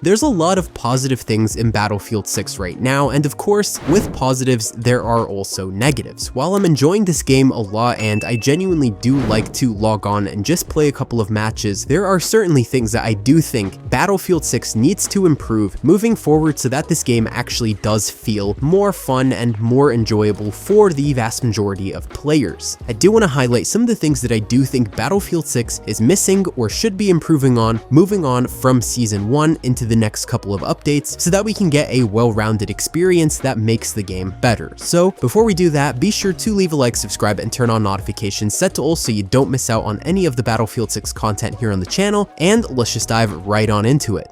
there's a lot of positive things in Battlefield 6 right now, and of course, with positives, there are also negatives. While I'm enjoying this game a lot and I genuinely do like to log on and just play a couple of matches, there are certainly things that I do think Battlefield 6 needs to improve moving forward so that this game actually does feel more fun and more enjoyable for the vast majority of players. I do want to highlight some of the things that I do think Battlefield 6 is missing or should be improving on moving on from Season 1 into the next couple of updates so that we can get a well-rounded experience that makes the game better. So before we do that, be sure to leave a like, subscribe, and turn on notifications set to all so you don't miss out on any of the Battlefield 6 content here on the channel, and let's just dive right on into it.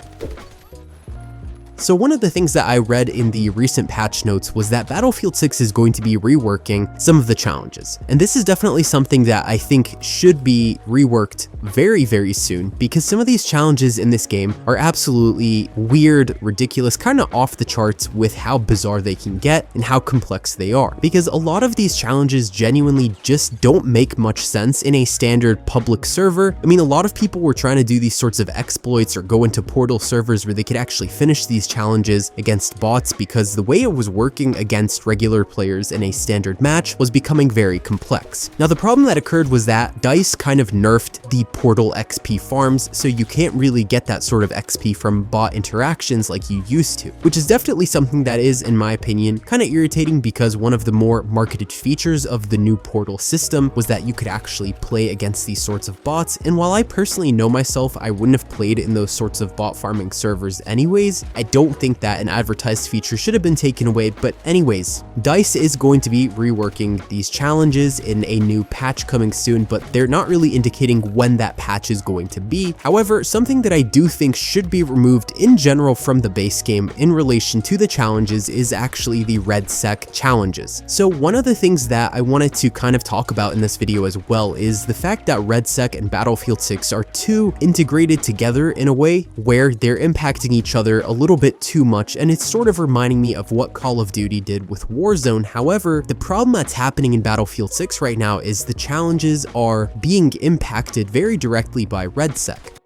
So one of the things that I read in the recent patch notes was that Battlefield 6 is going to be reworking some of the challenges. And this is definitely something that I think should be reworked very, very soon, because some of these challenges in this game are absolutely weird, ridiculous, kind of off the charts with how bizarre they can get and how complex they are. Because a lot of these challenges genuinely just don't make much sense in a standard public server. I mean, a lot of people were trying to do these sorts of exploits or go into portal servers where they could actually finish these challenges against bots, because the way it was working against regular players in a standard match was becoming very complex. Now, the problem that occurred was that DICE kind of nerfed the portal XP farms, so you can't really get that sort of XP from bot interactions like you used to, which is definitely something that is, in my opinion, kind of irritating, because one of the more marketed features of the new portal system was that you could actually play against these sorts of bots. And while I personally know myself, I wouldn't have played in those sorts of bot farming servers anyways, I don't think that an advertised feature should have been taken away. But anyways, DICE is going to be reworking these challenges in a new patch coming soon, but they're not really indicating when that patch is going to be. However, something that I do think should be removed in general from the base game in relation to the challenges is actually the RedSack challenges. So one of the things that I wanted to kind of talk about in this video as well is the fact that RedSack and Battlefield 6 are too integrated together in a way where they're impacting each other a little bit too much, and it's sort of reminding me of what Call of Duty did with Warzone. However, the problem that's happening in Battlefield 6 right now is the challenges are being impacted very directly by RedSack.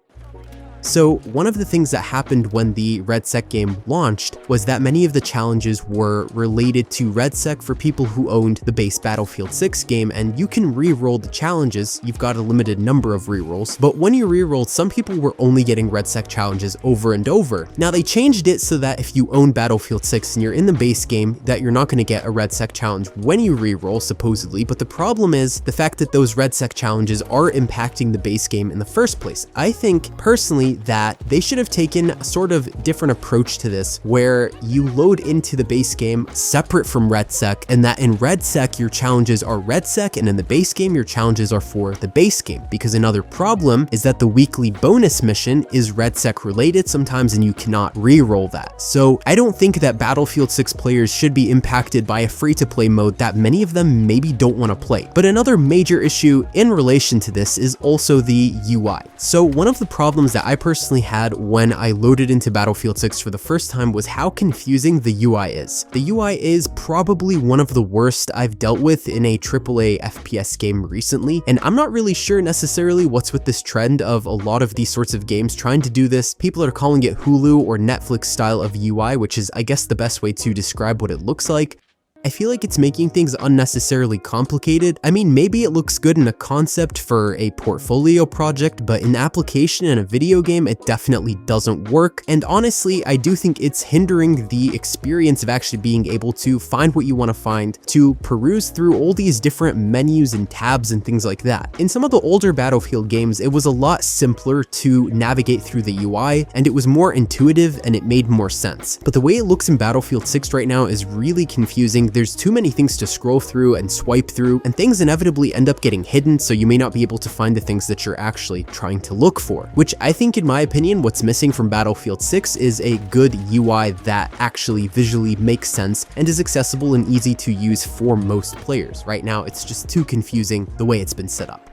So one of the things that happened when the RedSack game launched was that many of the challenges were related to RedSack for people who owned the base Battlefield 6 game, and you can re-roll the challenges. You've got a limited number of re-rolls, but when you re-rolled, some people were only getting RedSack challenges over and over. Now they changed it so that if you own Battlefield 6 and you're in the base game, that you're not going to get a RedSack challenge when you re-roll, supposedly, but the problem is the fact that those RedSack challenges are impacting the base game in the first place. I think personally that they should have taken a sort of different approach to this, where you load into the base game separate from RedSack, and that in RedSack your challenges are RedSack, and in the base game your challenges are for the base game. Because another problem is that the weekly bonus mission is RedSack related sometimes, and you cannot re-roll that. So I don't think that Battlefield 6 players should be impacted by a free-to-play mode that many of them maybe don't want to play. But another major issue in relation to this is also the UI. So one of the problems that I personally had when I loaded into Battlefield 6 for the first time was how confusing the UI is. The UI is probably one of the worst I've dealt with in a AAA FPS game recently, and I'm not really sure necessarily what's with this trend of a lot of these sorts of games trying to do this. People are calling it Hulu or Netflix style of UI, which is, I guess, the best way to describe what it looks like. I feel like it's making things unnecessarily complicated. I mean, maybe it looks good in a concept for a portfolio project, but in application in a video game, it definitely doesn't work. And honestly, I do think it's hindering the experience of actually being able to find what you want to find, to peruse through all these different menus and tabs and things like that. In some of the older Battlefield games, it was a lot simpler to navigate through the UI, and it was more intuitive and it made more sense. But the way it looks in Battlefield 6 right now is really confusing. There's too many things to scroll through and swipe through, and things inevitably end up getting hidden, so you may not be able to find the things that you're actually trying to look for. Which I think, in my opinion, what's missing from Battlefield 6 is a good UI that actually visually makes sense and is accessible and easy to use for most players. Right now, it's just too confusing the way it's been set up.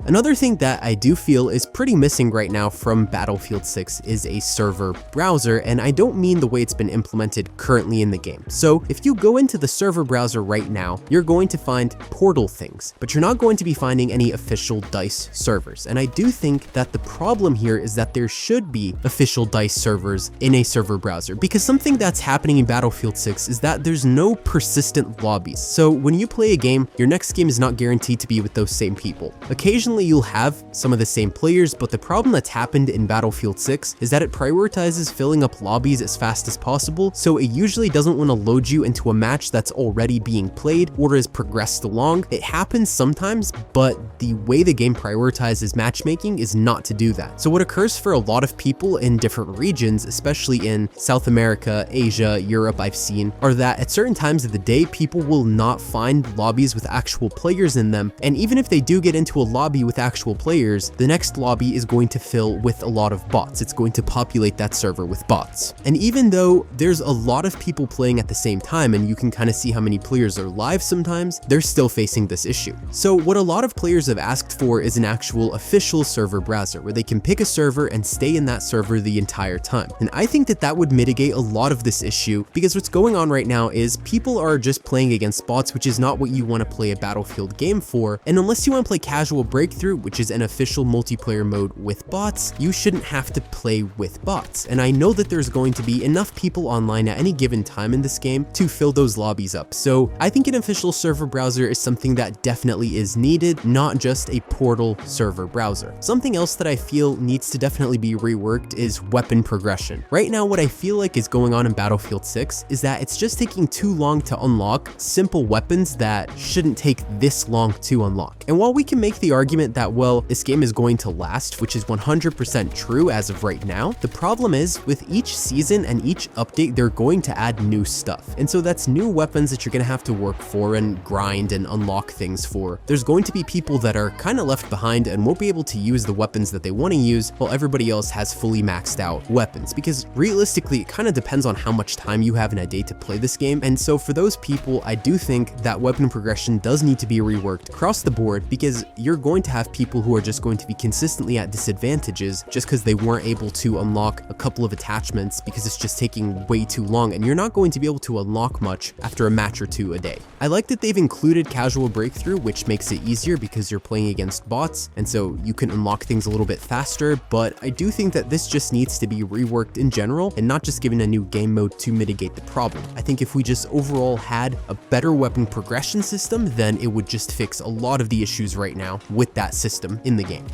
Another thing that I do feel is pretty missing right now from Battlefield 6 is a server browser, and I don't mean the way it's been implemented currently in the game. So if you go into the server browser right now, you're going to find portal things, but you're not going to be finding any official DICE servers. And I do think that the problem here is that there should be official DICE servers in a server browser, because something that's happening in Battlefield 6 is that there's no persistent lobbies. So when you play a game, your next game is not guaranteed to be with those same people. Occasionally you'll have some of the same players, but the problem that's happened in Battlefield 6 is that it prioritizes filling up lobbies as fast as possible, so it usually doesn't want to load you into a match that's already being played or is progressed along. It happens sometimes, but the way the game prioritizes matchmaking is not to do that. So what occurs for a lot of people in different regions, especially in South America, Asia, Europe, I've seen, are that at certain times of the day, people will not find lobbies with actual players in them, and even if they do get into a lobby with actual players, the next lobby is going to fill with a lot of bots. It's going to populate that server with bots. And even though there's a lot of people playing at the same time, and you can kind of see how many players are live sometimes, they're still facing this issue. So what a lot of players have asked for is an actual official server browser where they can pick a server and stay in that server the entire time. And I think that that would mitigate a lot of this issue, because what's going on right now is people are just playing against bots, which is not what you want to play a Battlefield game for. And unless you want to play Casual Breakthrough, which is an official multiplayer mode with bots, you shouldn't have to play with bots. And I know that there's going to be enough people online at any given time in this game to fill those lobbies up. So I think an official server browser is something that definitely is needed, not just a portal server browser. Something else that I feel needs to definitely be reworked is weapon progression. Right now, what I feel like is going on in Battlefield 6 is that it's just taking too long to unlock simple weapons that shouldn't take this long to unlock. And while we can make the argument that, well, this game is going to last, which is 100% true as of right now, the problem is with each season and each update, they're going to add new stuff. And so that's new weapons that you're going to have to work for and grind and unlock things for. There's going to be people that are kind of left behind and won't be able to use the weapons that they want to use while everybody else has fully maxed out weapons, because realistically, it kind of depends on how much time you have in a day to play this game. And so for those people, I do think that weapon progression does need to be reworked across the board, because you're going to have people who are just going to be consistently at disadvantages just because they weren't able to unlock a couple of attachments because it's just taking way too long, and you're not going to be able to unlock much after a match or two a day. I like that they've included Casual Breakthrough, which makes it easier because you're playing against bots, and so you can unlock things a little bit faster, but I do think that this just needs to be reworked in general and not just given a new game mode to mitigate the problem. I think if we just overall had a better weapon progression system, then it would just fix a lot of the issues right now with that system in the game.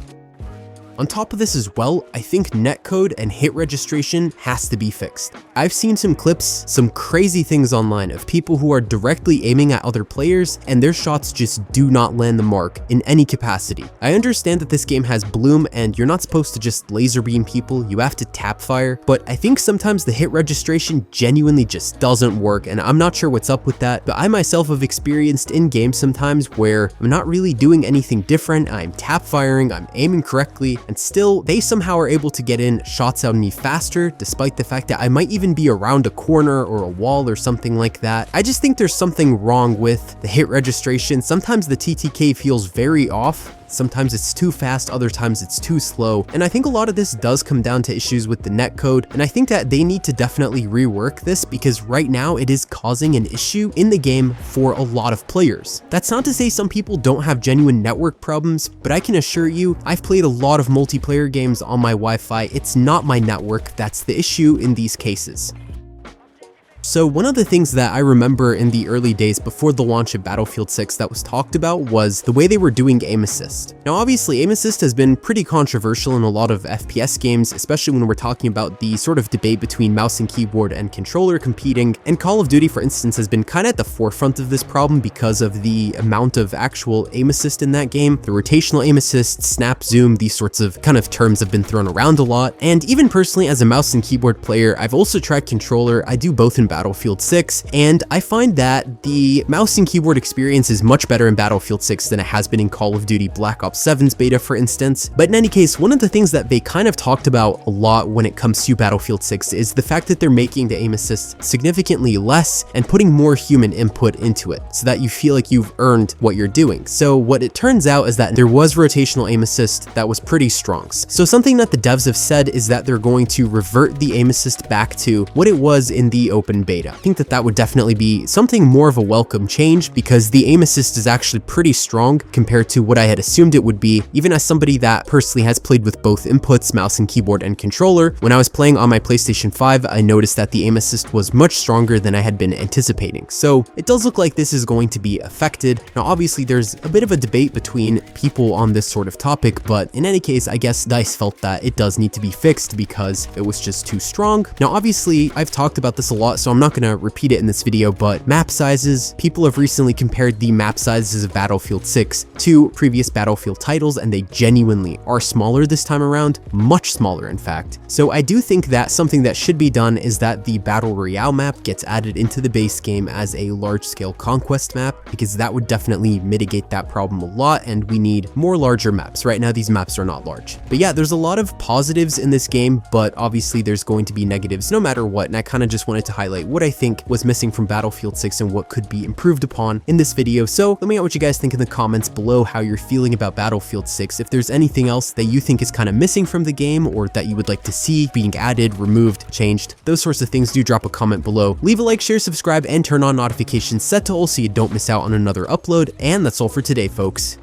On top of this as well, I think netcode and hit registration has to be fixed. I've seen some clips, some crazy things online of people who are directly aiming at other players and their shots just do not land the mark in any capacity. I understand that this game has bloom and you're not supposed to just laser beam people, you have to tap fire, but I think sometimes the hit registration genuinely just doesn't work, and I'm not sure what's up with that, but I myself have experienced in games sometimes where I'm not really doing anything different, I'm tap firing, I'm aiming correctly, and still they somehow are able to get in shots out of me faster, despite the fact that I might even be around a corner or a wall or something like that. I just think there's something wrong with the hit registration. Sometimes the TTK feels very off. Sometimes it's too fast, other times it's too slow. And I think a lot of this does come down to issues with the netcode. And I think that they need to definitely rework this, because right now it is causing an issue in the game for a lot of players. That's not to say some people don't have genuine network problems, but I can assure you, I've played a lot of multiplayer games on my Wi-Fi. It's not my network that's the issue in these cases. So one of the things that I remember in the early days before the launch of Battlefield 6 that was talked about was the way they were doing aim assist. Now obviously aim assist has been pretty controversial in a lot of FPS games, especially when we're talking about the sort of debate between mouse and keyboard and controller competing, and Call of Duty for instance has been kind of at the forefront of this problem because of the amount of actual aim assist in that game. The rotational aim assist, snap, zoom, these sorts of kind of terms have been thrown around a lot, and even personally as a mouse and keyboard player, I've also tried controller. I do both in Battlefield 6, and I find that the mouse and keyboard experience is much better in Battlefield 6 than it has been in Call of Duty Black Ops 7's beta, for instance. But in any case, one of the things that they kind of talked about a lot when it comes to Battlefield 6 is the fact that they're making the aim assist significantly less and putting more human input into it so that you feel like you've earned what you're doing. So what it turns out is that there was rotational aim assist that was pretty strong. So something that the devs have said is that they're going to revert the aim assist back to what it was in the open beta. I think that that would definitely be something more of a welcome change, because the aim assist is actually pretty strong compared to what I had assumed it would be, even as somebody that personally has played with both inputs, mouse and keyboard and controller. When I was playing on my PlayStation 5, I noticed that the aim assist was much stronger than I had been anticipating. So it does look like this is going to be affected. Now obviously there's a bit of a debate between people on this sort of topic, but in any case, I guess DICE felt that it does need to be fixed because it was just too strong. Now obviously I've talked about this a lot, so I'm not going to repeat it in this video, but map sizes, people have recently compared the map sizes of Battlefield 6 to previous Battlefield titles, and they genuinely are smaller this time around, much smaller in fact. So I do think that something that should be done is that the Battle Royale map gets added into the base game as a large-scale conquest map, because that would definitely mitigate that problem a lot, and we need more larger maps. Right now these maps are not large. But yeah, there's a lot of positives in this game, but obviously there's going to be negatives no matter what, and I kind of just wanted to highlight what I think was missing from Battlefield 6 and what could be improved upon in this video. So let me know what you guys think in the comments below, how you're feeling about Battlefield 6, if there's anything else that you think is kind of missing from the game or that you would like to see being added, removed, changed, those sorts of things. Do drop a comment below. Leave a like, share, subscribe, and turn on notifications set to all so you don't miss out on another upload. And that's all for today, folks.